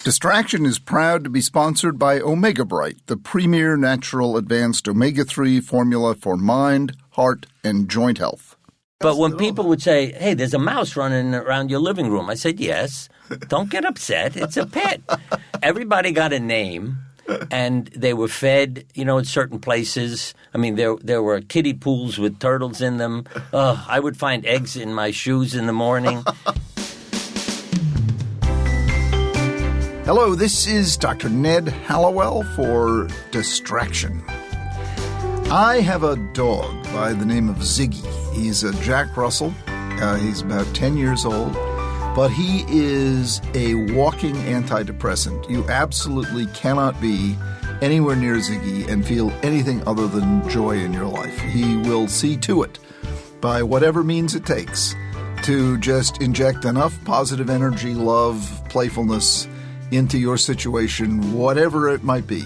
Distraction is proud to be sponsored by Omega Bright, the premier natural advanced omega-3 formula for mind, heart, and joint health. But when people would say, hey, there's a mouse running around your living room, I said, yes, don't get upset. It's a pet. Everybody got a name, and they were fed, in certain places. I mean, there were kiddie pools with turtles in them. I would find eggs in my shoes in the morning. Hello, this is Dr. Ned Hallowell for Distraction. I have a dog by the name of Ziggy. He's a Jack Russell. He's about 10 years old, but he is a walking antidepressant. You absolutely cannot be anywhere near Ziggy and feel anything other than joy in your life. He will see to it, by whatever means it takes, to just inject enough positive energy, love, playfulness into your situation, whatever it might be,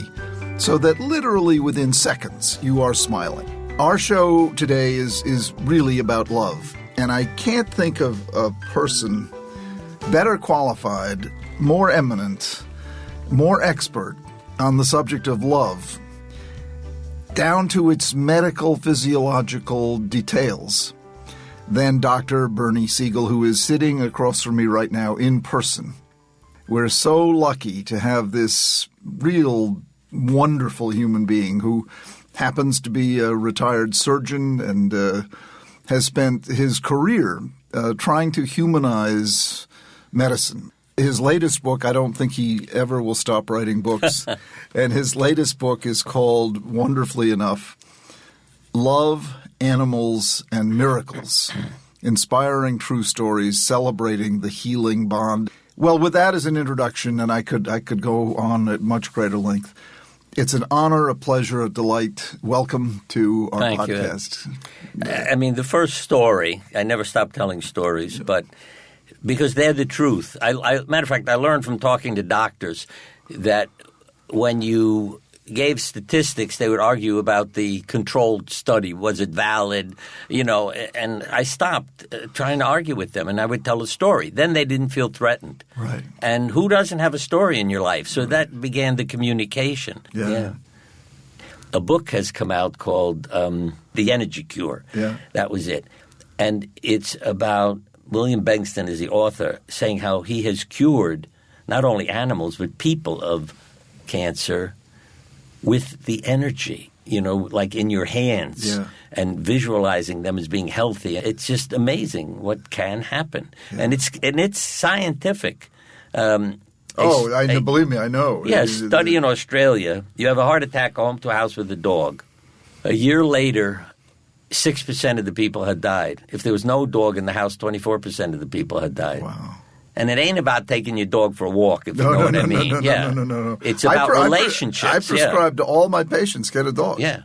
so that literally within seconds you are smiling. Our show today is really about love, and I can't think of a person better qualified, more eminent, more expert on the subject of love, down to its medical physiological details, than Dr. Bernie Siegel, who is sitting across from me right now in person. We're so lucky to have this real wonderful human being who happens to be a retired surgeon and has spent his career trying to humanize medicine. His latest book, I don't think he ever will stop writing books, and his latest book is called, wonderfully enough, Love, Animals, and Miracles, Inspiring True Stories, Celebrating the Healing Bond. Well, with that as an introduction, and I could go on at much greater length, it's an honor, a pleasure, a delight. Welcome to our podcast. I mean, the first story, I never stop telling stories, but because they're the truth. Matter of fact, I learned from talking to doctors that when you gave statistics, they would argue about the controlled study. Was it valid? And I stopped trying to argue with them, and I would tell a story. Then they didn't feel threatened. Right. And who doesn't have a story in your life? So that began the communication. Yeah. A book has come out called The Energy Cure. Yeah. That was it. And it's about William Bengston is the author, saying how he has cured not only animals but people of cancer with the energy, like in your hands, and visualizing them as being healthy. It's just amazing what can happen, and it's scientific. Believe me, I know. Yeah, study in Australia. You have a heart attack, go home to a house with a dog. A year later, 6% of the people had died. If there was no dog in the house, 24% of the people had died. Wow. And it ain't about taking your dog for a walk, if you know what I mean. No. It's about relationships. I prescribe to all my patients, get a dog. Yeah.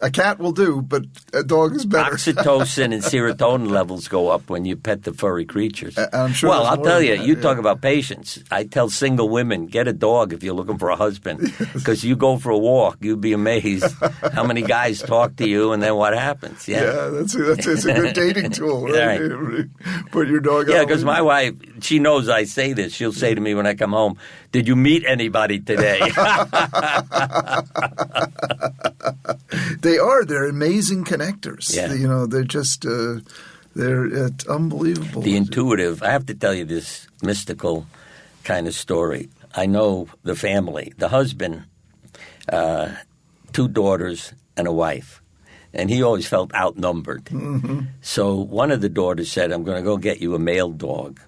A cat will do, but a dog is better. Oxytocin and serotonin levels go up when you pet the furry creatures. I'm sure. Well, I'll tell you, you talk about patience. I tell single women, get a dog if you're looking for a husband, because you go for a walk, you'd be amazed how many guys talk to you, and then what happens. That's a good dating tool, right? Right. Put your dog out. Yeah, because my wife, she knows I say this. She'll say to me when I come home, did you meet anybody today? They're amazing connectors. Yeah. They're just it's unbelievable. The intuitive. I have to tell you this mystical kind of story. I know the family. The husband, 2 daughters and a wife. And he always felt outnumbered. Mm-hmm. So one of the daughters said, I'm going to go get you a male dog.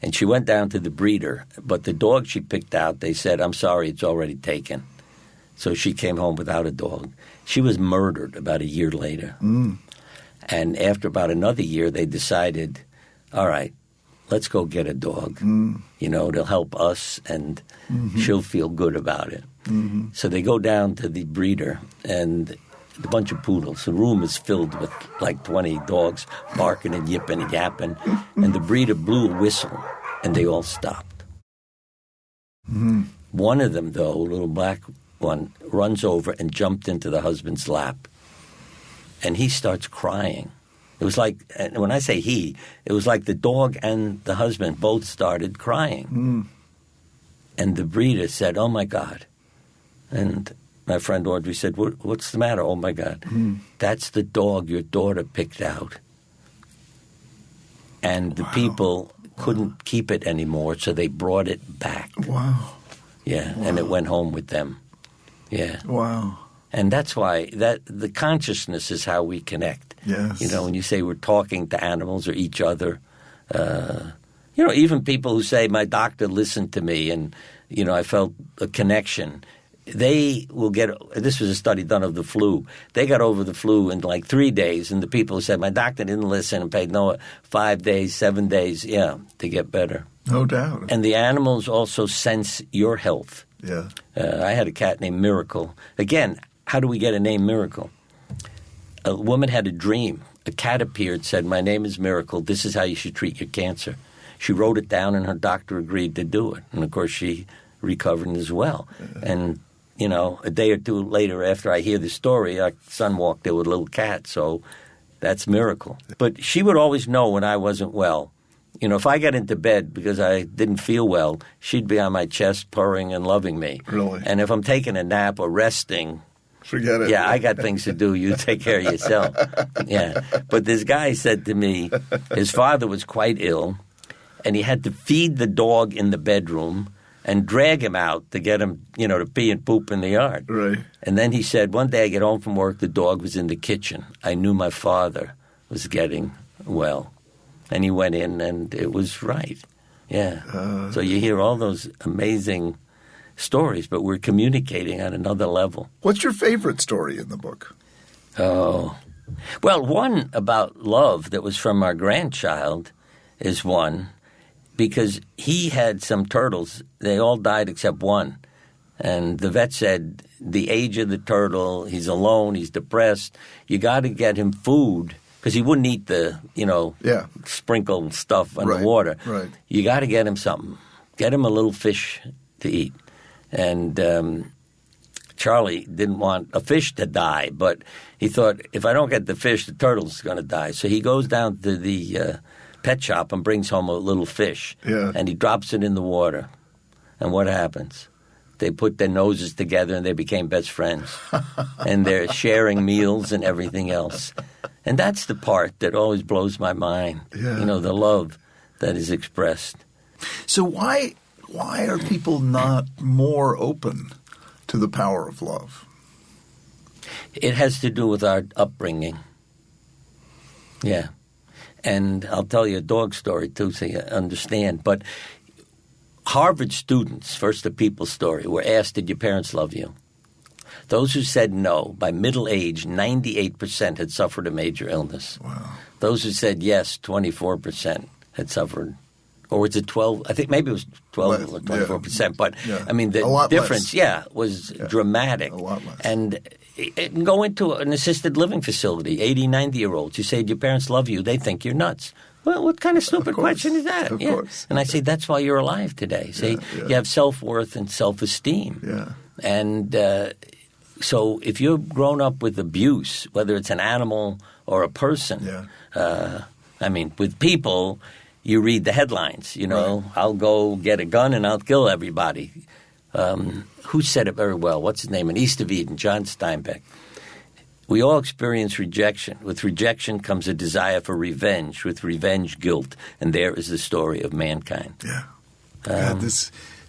And she went down to the breeder. But the dog she picked out, they said, I'm sorry, it's already taken. So she came home without a dog. She was murdered about a year later. Mm. And after about another year, they decided, all right, let's go get a dog. Mm. It'll help us, and she'll feel good about it. Mm-hmm. So they go down to the breeder, and a bunch of poodles. The room is filled with like 20 dogs barking and yipping and yapping. And the breeder blew a whistle, and they all stopped. Mm-hmm. One of them, though, a little black one, runs over and jumped into the husband's lap. And he starts crying. It was like, and when I say he, it was like the dog and the husband both started crying. And the breeder said, "Oh, my God." And my friend Audrey said, "What's the matter?" "Oh, my God. That's the dog your daughter picked out." And the people couldn't keep it anymore, so they brought it back. Wow. Yeah, and it went home with them. Yeah. Wow. And that's why the consciousness is how we connect. Yes. You know, when you say we're talking to animals or each other, you know, even people who say, "My doctor listened to me and, you know, I felt a connection," they will get – this was a study done of the flu. They got over the flu in like 3 days, and the people who said, "My doctor didn't listen," and paid 5 days, 7 days, to get better. No doubt. And the animals also sense your health. Yeah. I had a cat named Miracle. Again, how do we get a name Miracle? A woman had a dream. A cat appeared, said, "My name is Miracle. This is how you should treat your cancer." She wrote it down, and her doctor agreed to do it. And, of course, she recovered as well. And, you know, a day or two later after I hear the story, our son walked there with a little cat. So that's Miracle. But she would always know when I wasn't well. You know, if I got into bed because I didn't feel well, she'd be on my chest purring and loving me. Really? And if I'm taking a nap or resting, forget it. Yeah, I got things to do. You take care of yourself. Yeah. But this guy said to me his father was quite ill, and he had to feed the dog in the bedroom and drag him out to get him, you know, to pee and poop in the yard. Right. And then he said, one day I get home from work, the dog was in the kitchen. I knew my father was getting well. And he went in, and it was right. Yeah. So you hear all those amazing stories, but we're communicating on another level. What's your favorite story in the book? Oh. Well, one about love that was from our grandchild is one, because he had some turtles. They all died except one. And the vet said, the age of the turtle, he's alone, he's depressed. You got to get him food. Because he wouldn't eat the, you know, sprinkled stuff on the water. Right. You got to get him something. Get him a little fish to eat. And Charlie didn't want a fish to die, but he thought, if I don't get the fish, the turtle's going to die. So he goes down to the pet shop and brings home a little fish. Yeah. And he drops it in the water. And what happens? They put their noses together and they became best friends. And they're sharing meals and everything else. And that's the part that always blows my mind, you know, the love that is expressed. So why are people not more open to the power of love? It has to do with our upbringing. Yeah. And I'll tell you a dog story, too, so you understand. But Harvard students, first the People story, were asked, did your parents love you? Those who said no, by middle age, 98% had suffered a major illness. Wow. Those who said yes, 24% had suffered. Or was it 12? I think maybe it was 12 or 24%. But, I mean, the difference, was dramatic. A lot less. And go into an assisted living facility, 80, 90-year-olds. You say, do your parents love you? They think you're nuts. Well, what kind of stupid question is that? Of course. And I say, that's why you're alive today. See, you have self-worth and self-esteem. Yeah. And so if you're grown up with abuse, whether it's an animal or a person, I mean, with people, you read the headlines, you know, I'll go get a gun and I'll kill everybody. Who said it very well? What's his name? In East of Eden, John Steinbeck. We all experience rejection. With rejection comes a desire for revenge. With revenge, guilt. And there is the story of mankind. Yeah.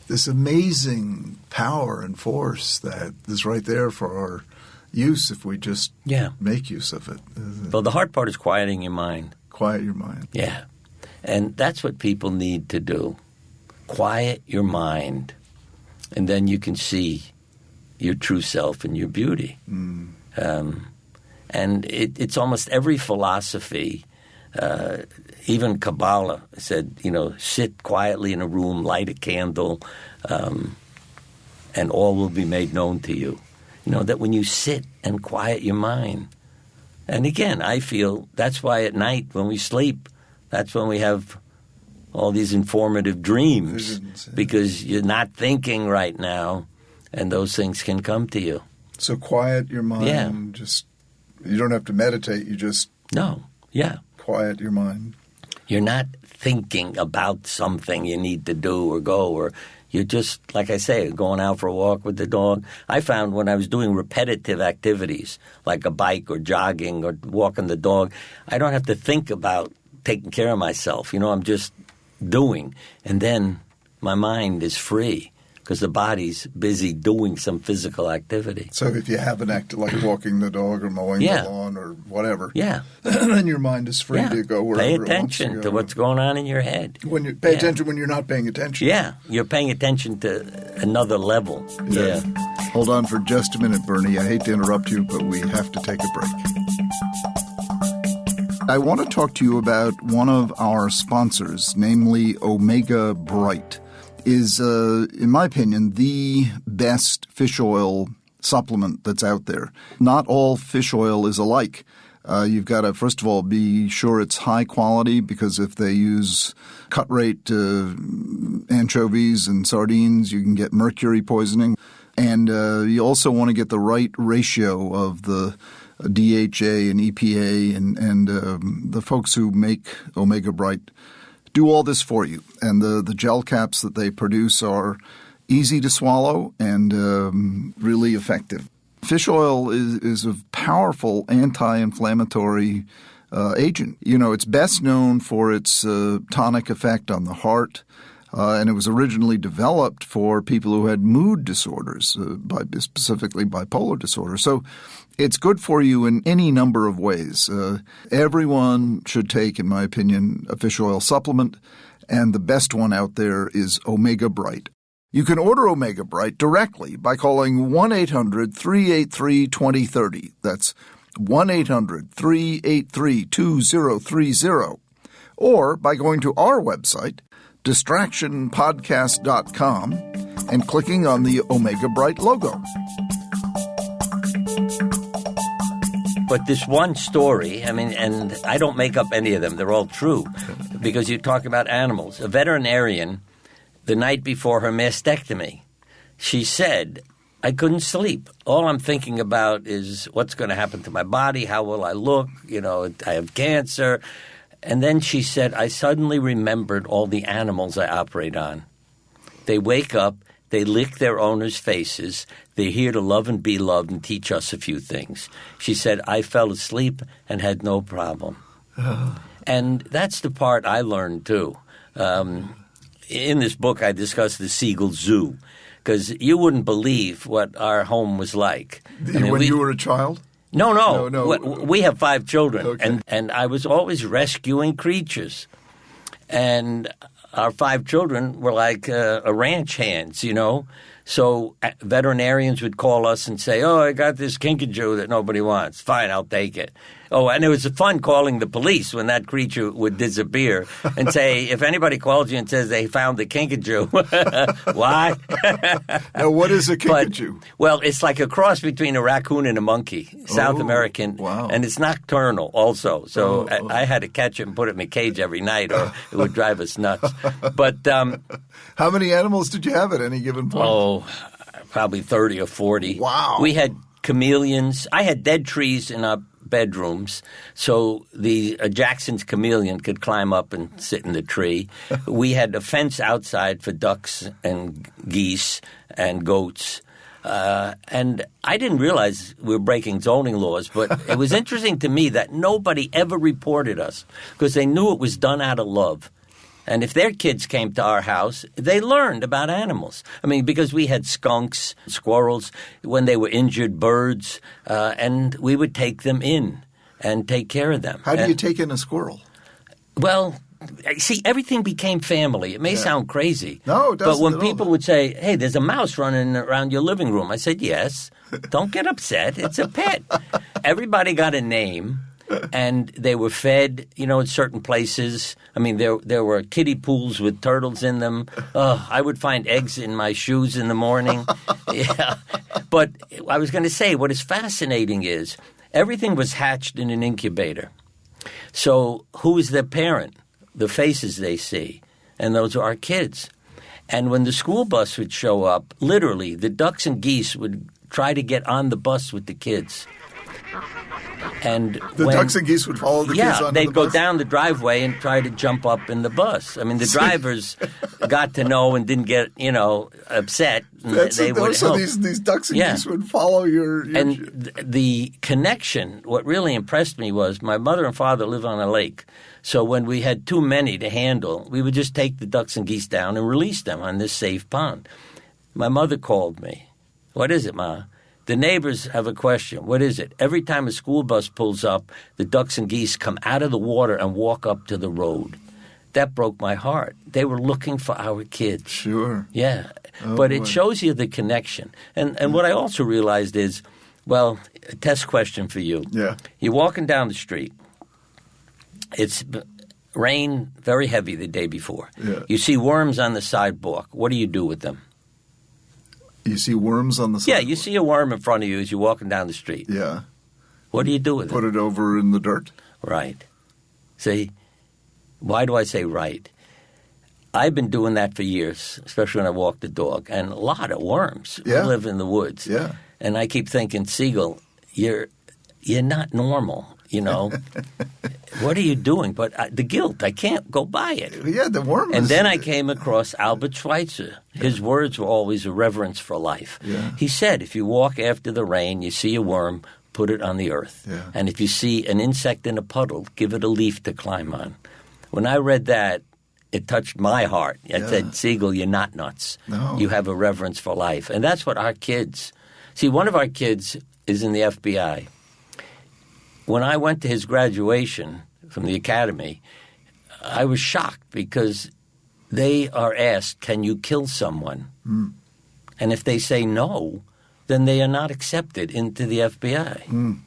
This amazing power and force that is right there for our use if we just make use of it. Well, the hard part is quieting your mind. Quiet your mind. Yeah. And that's what people need to do. Quiet your mind. And then you can see your true self and your beauty. Mm. And it's almost every philosophy, even Kabbalah said, you know, sit quietly in a room, light a candle, and all will be made known to you. You know, that when you sit and quiet your mind. And again, I feel that's why at night when we sleep, that's when we have all these informative dreams. Because you're not thinking right now, and those things can come to you. So quiet your mind. Yeah. You don't have to meditate. You just quiet your mind. You're not thinking about something you need to do or go, or You're just, like I say, going out for a walk with the dog. I found when I was doing repetitive activities, like a bike or jogging or walking the dog, I don't have to think about taking care of myself. I'm just doing. And then my mind is free because the body's busy doing some physical activity. So if you have an act like walking the dog or mowing the lawn or whatever, then your mind is free to go wherever it wants to go. Pay attention to what's going on in your head. When you pay attention when you're not paying attention. Yeah, you're paying attention to another level. Yeah. Hold on for just a minute, Bernie. I hate to interrupt you, but we have to take a break. I want to talk to you about one of our sponsors, namely Omega Bright. Is, in my opinion, the best fish oil supplement that's out there. Not all fish oil is alike. You've got to, first of all, be sure it's high quality, because if they use cut rate anchovies and sardines, you can get mercury poisoning. And you also want to get the right ratio of the DHA and EPA and the folks who make Omega Bright do all this for you. And the gel caps that they produce are easy to swallow and really effective. Fish oil is a powerful anti-inflammatory agent. It's best known for its tonic effect on the heart, and it was originally developed for people who had mood disorders, specifically bipolar disorder. So it's good for you in any number of ways. Everyone should take, in my opinion, a fish oil supplement, and the best one out there is Omega Bright. You can order Omega Bright directly by calling 1-800-383-2030. That's 1-800-383-2030. Or by going to our website, distractionpodcast.com, and clicking on the Omega Bright logo. But this one story, and I don't make up any of them. They're all true because you talk about animals. A veterinarian, the night before her mastectomy, she said, I couldn't sleep. All I'm thinking about is what's going to happen to my body, how will I look, I have cancer. And then she said, I suddenly remembered all the animals I operate on. They wake up, they lick their owners' faces, they're here to love and be loved and teach us a few things. She said, I fell asleep and had no problem. And that's the part I learned too. In this book, I discussed the Siegel Zoo, because you wouldn't believe what our home was like. When you were a child? No. We have 5 children, okay. and I was always rescuing creatures. And our 5 children were like a ranch hands, So veterinarians would call us and say, I got this kinkajou that nobody wants. Fine, I'll take it. Oh, and it was fun calling the police when that creature would disappear and say, if anybody calls you and says they found the kinkajou, why? Now, what is a kinkajou? Well, it's like a cross between a raccoon and a monkey, South American. Wow. And it's nocturnal also. So I had to catch it and put it in a cage every night or it would drive us nuts. But how many animals did you have at any given point? Probably 30 or 40. Wow. We had chameleons. I had dead trees in our bedrooms, so the Jackson's chameleon could climb up and sit in the tree. We had a fence outside for ducks and geese and goats. And I didn't realize we were breaking zoning laws, but it was interesting to me that nobody ever reported us because they knew it was done out of love. And if their kids came to our house, they learned about animals. Because we had skunks, squirrels, when they were injured, birds, and we would take them in and take care of them. How do you take in a squirrel? Well, see, everything became family. It may sound crazy. No, it doesn't. But when people would say, hey, there's a mouse running around your living room, I said, yes. Don't get upset. It's a pet. Everybody got a name. And they were fed, in certain places. There were kiddie pools with turtles in them. I would find eggs in my shoes in the morning. Yeah. But I was going to say, what is fascinating is everything was hatched in an incubator. So who is their parent? The faces they see. And those are our kids. And when the school bus would show up, literally, the ducks and geese would try to get on the bus with the kids. And the ducks and geese would follow the kids onto the bus? Yeah, they'd go down the driveway and try to jump up in the bus. I mean, the drivers got to know and didn't get, upset. So these ducks and geese would follow your And the connection, what really impressed me was my mother and father live on a lake. So when we had too many to handle, we would just take the ducks and geese down and release them on this safe pond. My mother called me. What is it, Ma? The neighbors have a question. What is it? Every time a school bus pulls up, the ducks and geese come out of the water and walk up to the road. That broke my heart. They were looking for our kids. Sure. Yeah. But it shows you the connection. And what I also realized is, well, a test question for you. Yeah. You're walking down the street. It's rain very heavy the day before. Yeah. You see worms on the sidewalk. What do you do with them? You see worms on the sidewalk? Yeah, you see a worm in front of you as you're walking down the street. Yeah. What do you do with it? Put it over in the dirt? Right. See, why do I say right? I've been doing that for years, especially when I walk the dog, and a lot of worms. Yeah. We live in the woods. Yeah. And I keep thinking, Siegel, you're not normal. What are you doing? But the guilt, I can't go by it. Yeah, the worm. And then I came across Albert Schweitzer. His words were always a reverence for life. Yeah. He said, if you walk after the rain, you see a worm, put it on the earth. Yeah. And if you see an insect in a puddle, give it a leaf to climb on. When I read that, it touched my heart. I said, Siegel, you're not nuts. No. You have a reverence for life. And that's what our kids – see, one of our kids is in the FBI. When I went to his graduation from the academy, I was shocked because they are asked, can you kill someone? Mm. And if they say no, then they are not accepted into the FBI. Mm.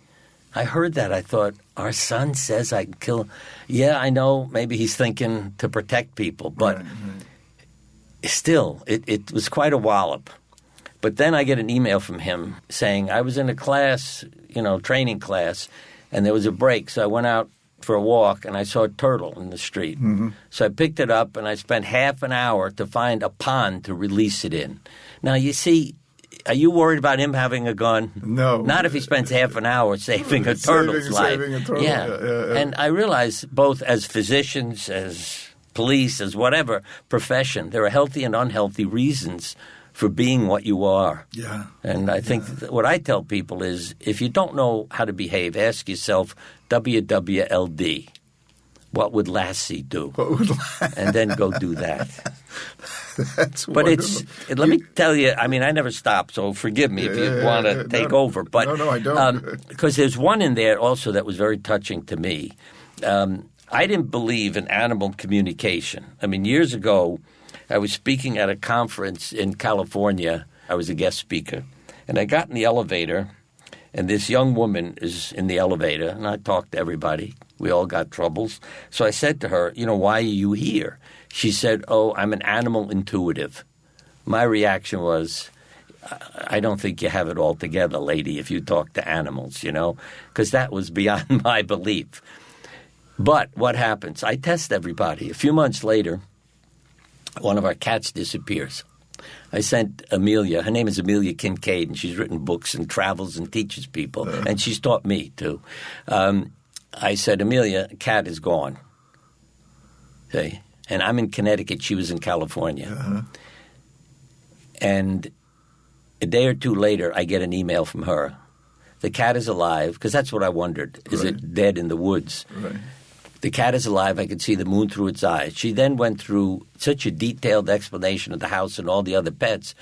I heard that. I thought, our son says I can kill. Yeah, I know maybe he's thinking to protect people, but still, it was quite a wallop. But then I get an email from him saying, I was in a class, training class, and there was a break, so I went out for a walk, and I saw a turtle in the street. Mm-hmm. So I picked it up, and I spent half an hour to find a pond to release it in. Now, you see, are you worried about him having a gun? No. Not if he spends half an hour saving a turtle's life. Saving a turtle. Yeah. And I realize both as physicians, as police, as whatever profession, there are healthy and unhealthy reasons for being what you are. Yeah. And I think what I tell people is if you don't know how to behave, ask yourself, WWLD, what would Lassie do? And then go do that. That's but wonderful. Let me tell you, I mean, I never stop, so forgive me if you want to take over. But, no, I don't. Because there's one in there also that was very touching to me. I didn't believe in animal communication. I mean, years ago, I was speaking at a conference in California. I was a guest speaker. And I got in the elevator, and this young woman is in the elevator, and I talked to everybody. We all got troubles. So I said to her, why are you here? She said, I'm an animal intuitive. My reaction was, I don't think you have it all together, lady, if you talk to animals, because that was beyond my belief. But what happens? I test everybody. A few months later, one of our cats disappears. I sent Amelia. Her name is Amelia Kinkade, and she's written books and travels and teaches people, and she's taught me too. I said, Amelia, cat is gone. Okay. And I'm in Connecticut. She was in California. Uh-huh. And a day or two later, I get an email from her. The cat is alive, because that's what I wondered. Is it dead in the woods? Right. The cat is alive. I could see the moon through its eyes. She then went through such a detailed explanation of the house and all the other pets.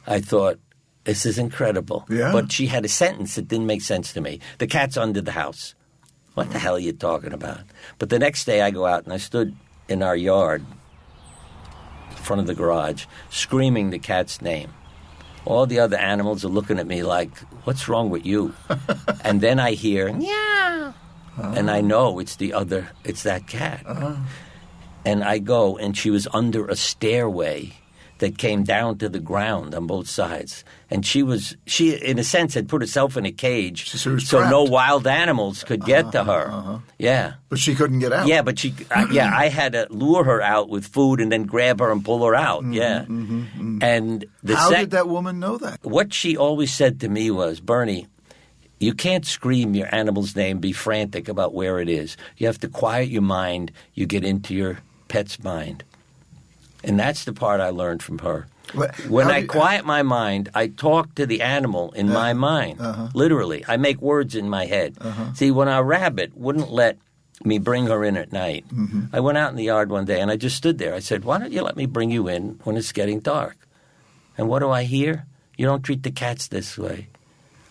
I thought, this is incredible. Yeah. But she had a sentence that didn't make sense to me. The cat's under the house. What the hell are you talking about? But the next day I go out and I stood in our yard, in front of the garage, screaming the cat's name. All the other animals are looking at me like, what's wrong with you? And then I hear, meow. And I know it's that cat. And I go, and she was under a stairway that came down to the ground on both sides. And she in a sense had put herself in a cage so no wild animals could get to her. Yeah. But she couldn't get out. Yeah, but I had to lure her out with food and then grab her and pull her out. And how did that woman know that? What she always said to me was, Bernie, You can't scream your animal's name, be frantic about where it is. You have to quiet your mind. You get into your pet's mind. And that's the part I learned from her. When I quiet my mind, I talk to the animal in my mind, literally. I make words in my head. See, when our rabbit wouldn't let me bring her in at night, I went out in the yard one day and I just stood there. I said, why don't you let me bring you in when it's getting dark? And what do I hear? You don't treat the cats this way.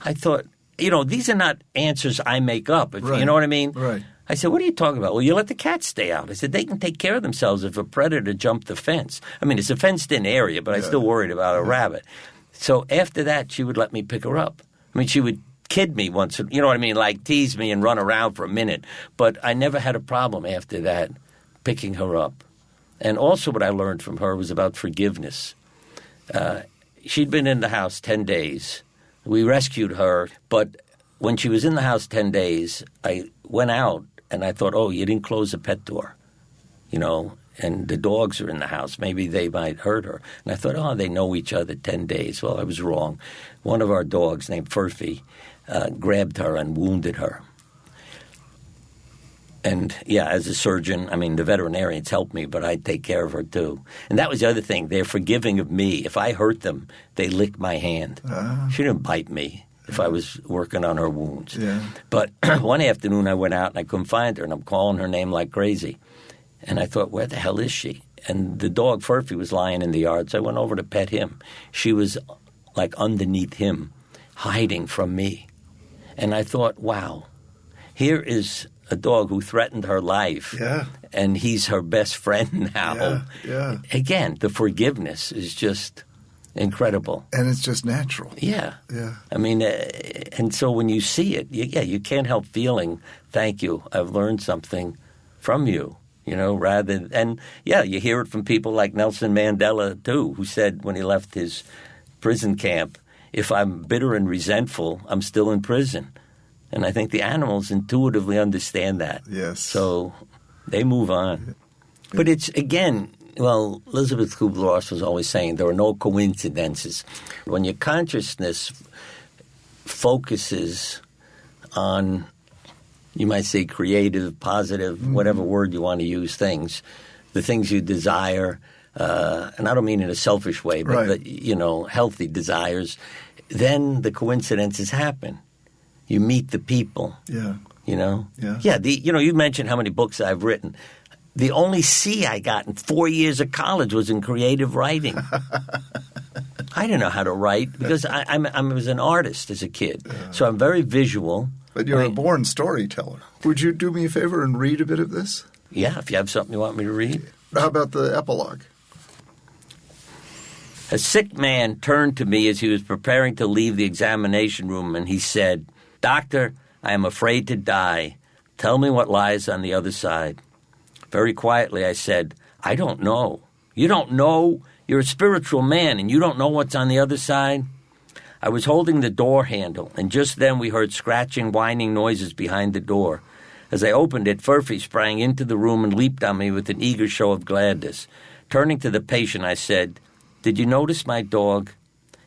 I thought, these are not answers I make up. If, You know what I mean? Right. I said, what are you talking about? Well, you let the cats stay out. I said, they can take care of themselves if a predator jumped the fence. I mean, it's a fenced-in area, but I still worried about a rabbit. So after that, she would let me pick her up. I mean, she would kid me once, you know what I mean, like tease me and run around for a minute. But I never had a problem after that picking her up. And also what I learned from her was about forgiveness. She'd been in the house 10 days. We rescued her, but when she was in the house 10 days, I went out and I thought, oh, you didn't close the pet door, and the dogs are in the house. Maybe they might hurt her. And I thought, oh, they know each other 10 days. Well, I was wrong. One of our dogs named Furphy grabbed her and wounded her. And, as a surgeon, I mean, the veterinarians helped me, but I'd take care of her too. And that was the other thing. They're forgiving of me. If I hurt them, they lick my hand. She didn't bite me if I was working on her wounds. Yeah. But one afternoon I went out and I couldn't find her, and I'm calling her name like crazy. And I thought, where the hell is she? And the dog, Furphy, was lying in the yard, so I went over to pet him. She was like underneath him, hiding from me. And I thought, wow, here is a dog who threatened her life, and he's her best friend now. Yeah. Again, the forgiveness is just incredible. And it's just natural. Yeah. Yeah. I mean, and so when you see it, you can't help feeling, thank you, I've learned something from you, rather than, and you hear it from people like Nelson Mandela too, who said when he left his prison camp, if I'm bitter and resentful, I'm still in prison. And I think the animals intuitively understand that. Yes. So they move on. But it's, again, Elizabeth Kubler-Ross was always saying there are no coincidences. When your consciousness focuses on, you might say, creative, positive, whatever word you want to use, things, the things you desire, and I don't mean in a selfish way, but, healthy desires, then the coincidences happen. You meet the people. Yeah. You mentioned how many books I've written. The only C I got in 4 years of college was in creative writing. I didn't know how to write because I was an artist as a kid. So I'm very visual. But you're a born storyteller. Would you do me a favor and read a bit of this? Yeah, if you have something you want me to read. How about the epilogue? A sick man turned to me as he was preparing to leave the examination room, and he said, "Doctor, I am afraid to die. Tell me what lies on the other side." Very quietly, I said, "I don't know." "You don't know? You're a spiritual man, and you don't know what's on the other side?" I was holding the door handle, and just then we heard scratching, whining noises behind the door. As I opened it, Furphy sprang into the room and leaped on me with an eager show of gladness. Turning to the patient, I said, "Did you notice my dog?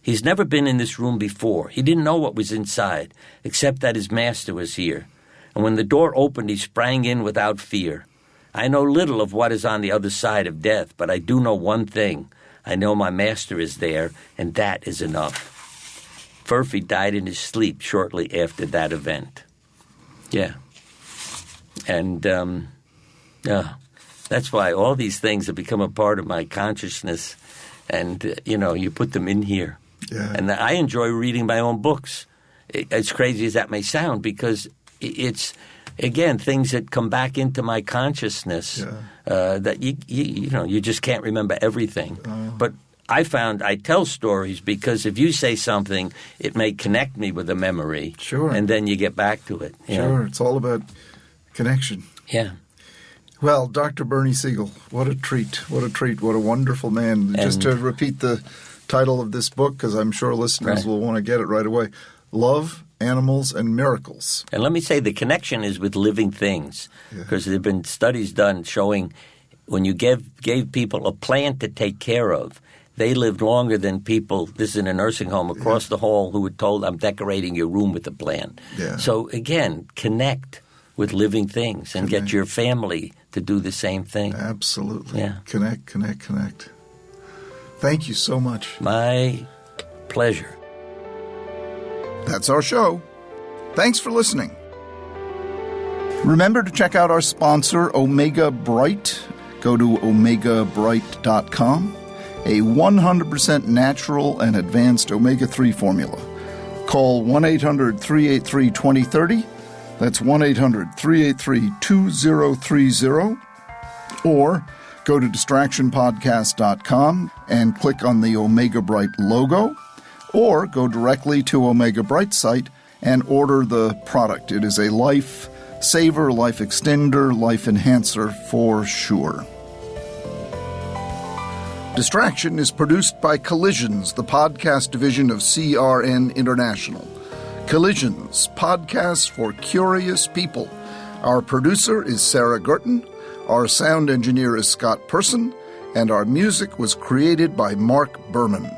He's never been in this room before. He didn't know what was inside, except that his master was here. And when the door opened, he sprang in without fear. I know little of what is on the other side of death, but I do know one thing. I know my master is there, and that is enough." Furphy died in his sleep shortly after that event. Yeah. And that's why all these things have become a part of my consciousness, and, you put them in here. Yeah. And I enjoy reading my own books, as crazy as that may sound, because it's, again, things that come back into my consciousness that you just can't remember everything. But I found I tell stories because if you say something, it may connect me with a memory. Sure. And then you get back to it. Sure. It's all about connection. Yeah. Well, Dr. Bernie Siegel, what a treat. What a treat. What a wonderful man. Just to repeat the title of this book, because I'm sure listeners will want to get it right away. Love, Animals, and Miracles. And let me say the connection is with living things, because there have been studies done showing when you gave people a plant to take care of, They lived longer than people, this is in a nursing home across the hall, who were told, I'm decorating your room with a plant. Yeah. So again, connect with living things and get your family to do the same thing. Absolutely. Yeah. Connect. Thank you so much. My pleasure. That's our show. Thanks for listening. Remember to check out our sponsor, Omega Bright. Go to omegabright.com, a 100% natural and advanced omega-3 formula. Call 1-800-383-2030. That's 1-800-383-2030. Or go to distractionpodcast.com and click on the Omega Bright logo. Or go directly to Omega Bright's site and order the product. It is a life saver, life extender, life enhancer for sure. Distraction is produced by Collisions, the podcast division of CRN International. Collisions, podcasts for curious people. Our producer is Sarah Gurton, our sound engineer is Scott Person, and our music was created by Mark Berman.